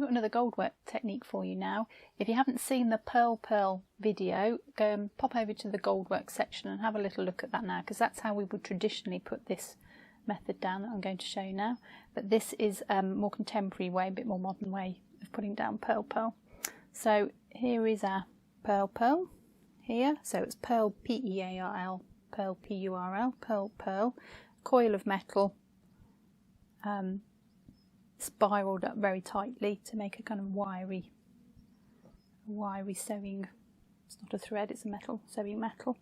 I've got another Goldwork technique for you now. If you haven't seen the Pearl Purl video, go and pop over to the Goldwork section and have a little look at that now, because that's how we would traditionally put this method down that I'm going to show you now. But this is a more contemporary way, a bit more modern way of putting down Pearl Purl. So here is our Pearl Purl here. So it's Pearl, P-E-A-R-L, Pearl, P-U-R-L, Pearl Purl, coil of metal, spiraled up very tightly to make a kind of wiry sewing. It's not a thread, it's a metal, sewing metal.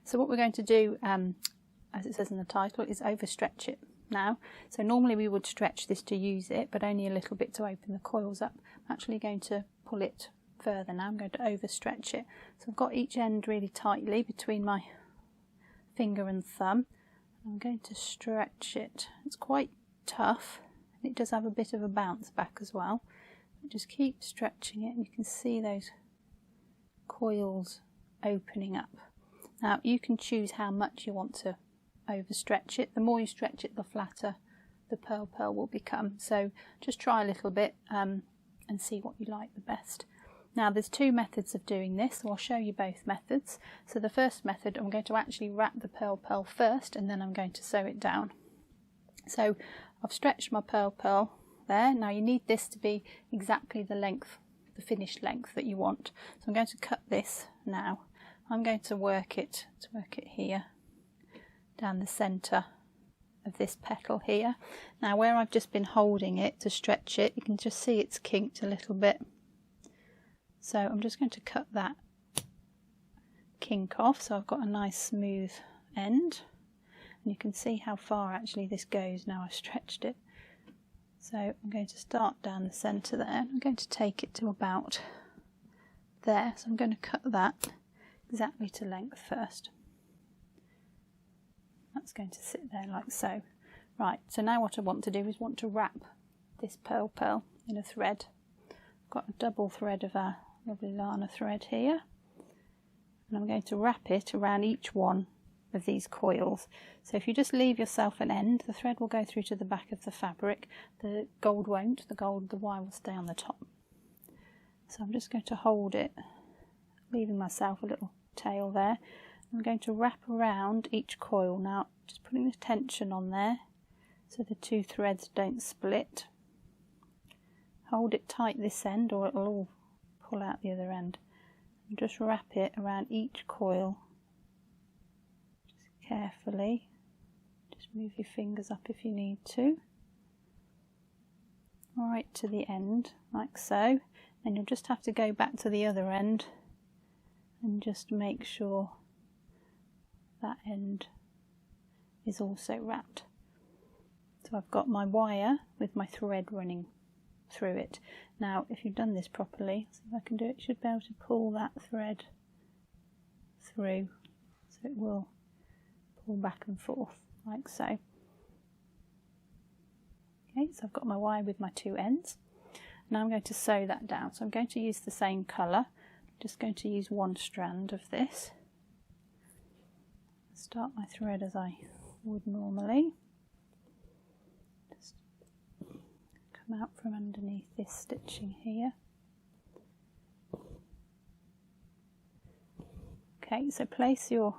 So what we're going to do, as it says in the title, is overstretch it now. So normally we would stretch this to use it, but only a little bit to open the coils up. I'm actually going to pull it further now. I'm going to overstretch it. So I've got each end really tightly between my finger and thumb. I'm going to stretch it. It's quite tough. It does have a bit of a bounce back as well. Just keep stretching it and you can see those coils opening up. Now you can choose how much you want to overstretch it. The more you stretch it, the flatter the Pearl Purl will become. So just try a little bit and see what you like the best. Now there's two methods of doing this, so I'll show you both methods. So the first method, I'm going to actually wrap the Pearl Purl first and then I'm going to sew it down. So I've stretched my Pearl Purl there. Now you need this to be exactly the length, the finished length that you want. So I'm going to cut this now. I'm going to work it here down the centre of this petal here. Now where I've just been holding it to stretch it, you can just see it's kinked a little bit. So I'm just going to cut that kink off so I've got a nice smooth end. And you can see how far actually this goes now I've stretched it. So I'm going to start down the centre there. I'm going to take it to about there. So I'm going to cut that exactly to length first. That's going to sit there like so. Right, so now what I want to do is want to wrap this Pearl Purl in a thread. I've got a double thread of our lovely Lana thread here. And I'm going to wrap it around each one of these coils. So if you just leave yourself an end, the thread will go through to the back of the fabric. The gold won't. The wire will stay on the top. So I'm just going to hold it, leaving myself a little tail there. I'm going to wrap around each coil now, just putting the tension on there so the two threads don't split. Hold it tight this end or it'll all pull out the other end. And just wrap it around each coil. Just carefully. Just move your fingers up if you need to. Right to the end, like so. And you'll just have to go back to the other end and just make sure that end is also wrapped. So I've got my wire with my thread running through it. Now if you've done this properly, see if I can do it, you should be able to pull that thread through so it will pull back and forth like so. Okay, so I've got my wire with my two ends. Now I'm going to sew that down. So I'm going to use the same colour. I'm just going to use one strand of this. Start my thread as I would normally. Just come out from underneath this stitching here. Okay, so place your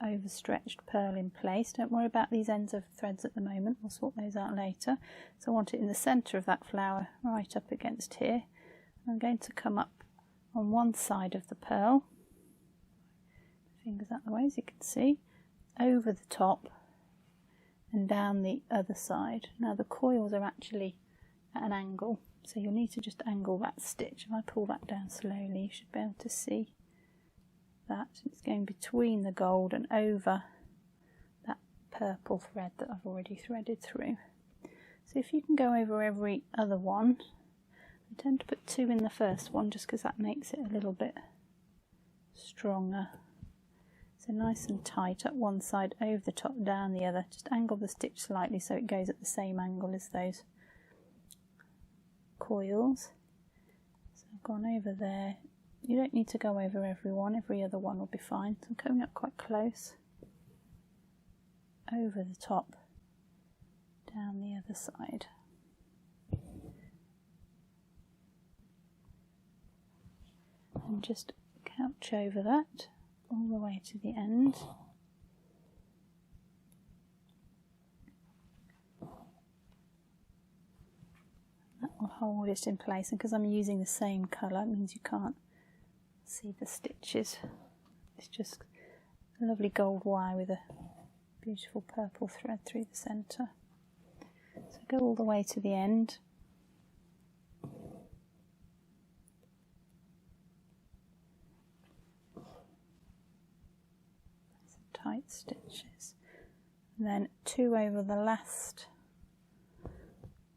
overstretched purl in place. Don't worry about these ends of threads at the moment, we'll sort those out later. So I want it in the centre of that flower, right up against here. I'm going to come up on one side of the purl, fingers out the way as you can see, over the top and down the other side. Now the coils are actually at an angle, so you'll need to just angle that stitch. If I pull that down slowly, you should be able to see that it's going between the gold and over that purple thread that I've already threaded through. So if you can go over every other one, I tend to put two in the first one just because that makes it a little bit stronger. So nice and tight up one side, over the top, down the other. Just angle the stitch slightly so it goes at the same angle as those coils. So I've gone over there. You don't need to go over every one, every other one will be fine. So I'm coming up quite close, over the top, down the other side. and just couch over that all the way to the end. That will hold it in place, and because I'm using the same colour, it means you can't see the stitches. It's just a lovely gold wire with a beautiful purple thread through the centre. So go all the way to the end. Some tight stitches. And then 2 over the last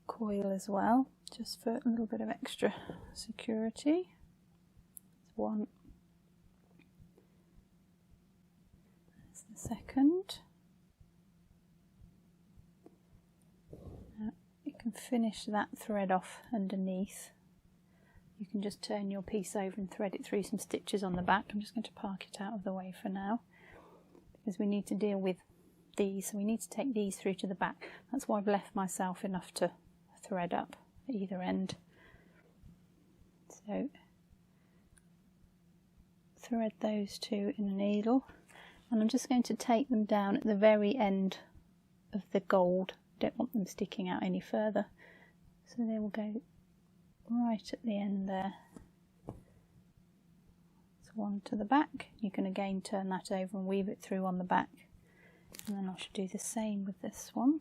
coil as well, just for a little bit of extra security. 1. That's the second. Now you can finish that thread off underneath. You can just turn your piece over and thread it through some stitches on the back. I'm just going to park it out of the way for now, because we need to deal with these, so we need to take these through to the back. That's why I've left myself enough to thread up at either end. So thread those 2 in a needle, and I'm just going to take them down at the very end of the gold. Don't want them sticking out any further, so they will go right at the end there. So 1 to the back. You can again turn that over and weave it through on the back, and then I should do the same with this one.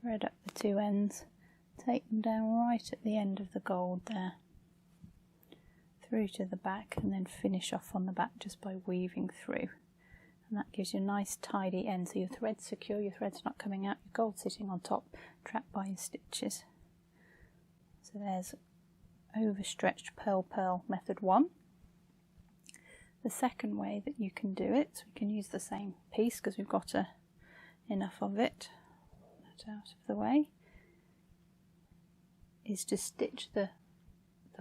Thread up the 2 ends, take them down right at the end of the gold there, through to the back, and then finish off on the back just by weaving through. And that gives you a nice tidy end, so your thread's secure, your thread's not coming out, your gold sitting on top, trapped by your stitches. So there's overstretched Pearl Purl method 1. The second way that you can do it, so we can use the same piece because we've got enough of it. Out of the way, is to stitch the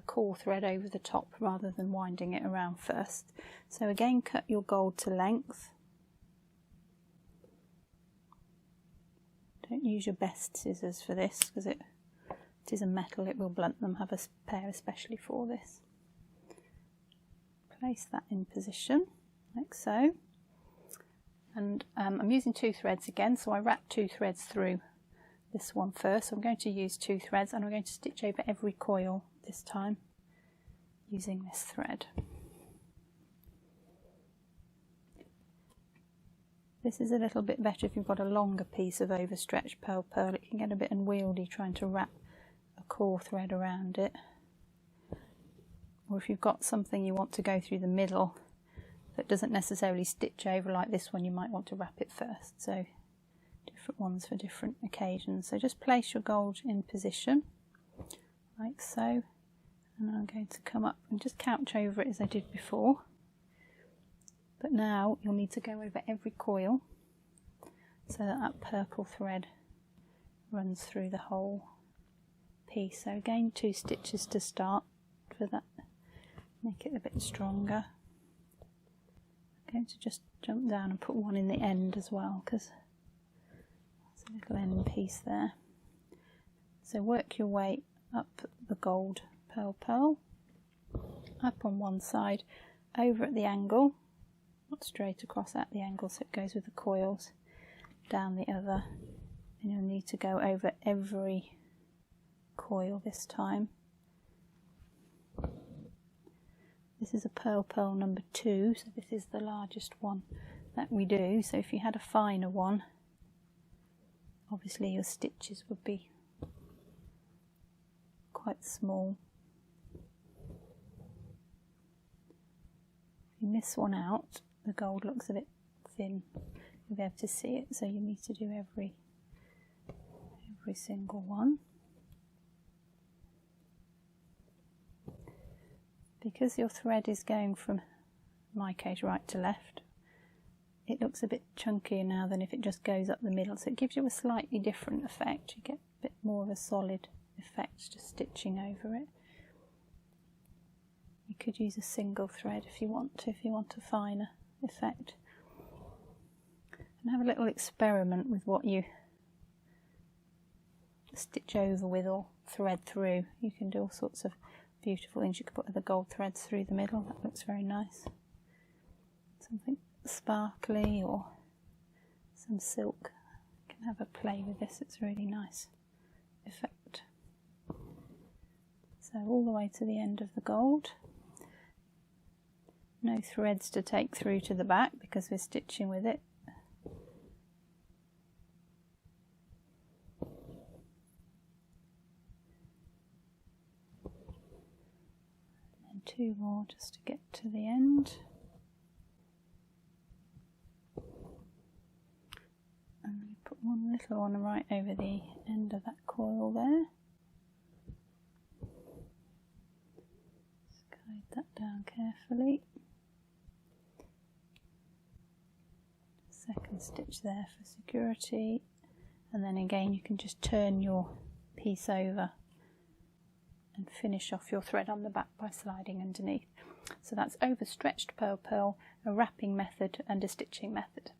core thread over the top rather than winding it around first. So again, cut your gold to length. Don't use your best scissors for this because it is a metal, it will blunt them. Have a pair especially for this. Place that in position like so. And I'm using 2 threads again, so I wrap 2 threads through this one first. So I'm going to use 2 threads, and I'm going to stitch over every coil this time using this thread. This is a little bit better if you've got a longer piece of overstretched Pearl Purl. It can get a bit unwieldy trying to wrap a core thread around it. Or if you've got something you want to go through the middle that doesn't necessarily stitch over like this one, you might want to wrap it first. So different ones for different occasions. So just place your gold in position like so, and I'm going to come up and just couch over it as I did before. But now you'll need to go over every coil so that that purple thread runs through the whole piece. So again, 2 stitches to start for that, make it a bit stronger. Going to just jump down and put 1 in the end as well, because there's a little end piece there. So work your way up the gold Pearl Purl, up on one side, over at the angle, not straight across at the angle so it goes with the coils, down the other, and you'll need to go over every coil this time. This is a Pearl Purl number 2, so this is the largest one that we do. So if you had a finer one, obviously your stitches would be quite small. If you miss one out, the gold looks a bit thin. You'll be able to see it, so you need to do every single one. Because your thread is going from, in my case, right to left, it looks a bit chunkier now than if it just goes up the middle, so it gives you a slightly different effect. You get a bit more of a solid effect just stitching over it. You could use a single thread if you want a finer effect. And have a little experiment with what you stitch over with or thread through. You can do all sorts of beautiful things. You could put the gold threads through the middle. That looks very nice. Something sparkly or some silk. You can have a play with this. It's a really nice effect. So all the way to the end of the gold. No threads to take through to the back because we're stitching with it. And 2 more just to get to the end. And we put one little one right over the end of that coil there. Just guide that down carefully. Second stitch there for security, and then again you can just turn your piece over and finish off your thread on the back by sliding underneath. So that's overstretched Pearl Purl, a wrapping method and a stitching method.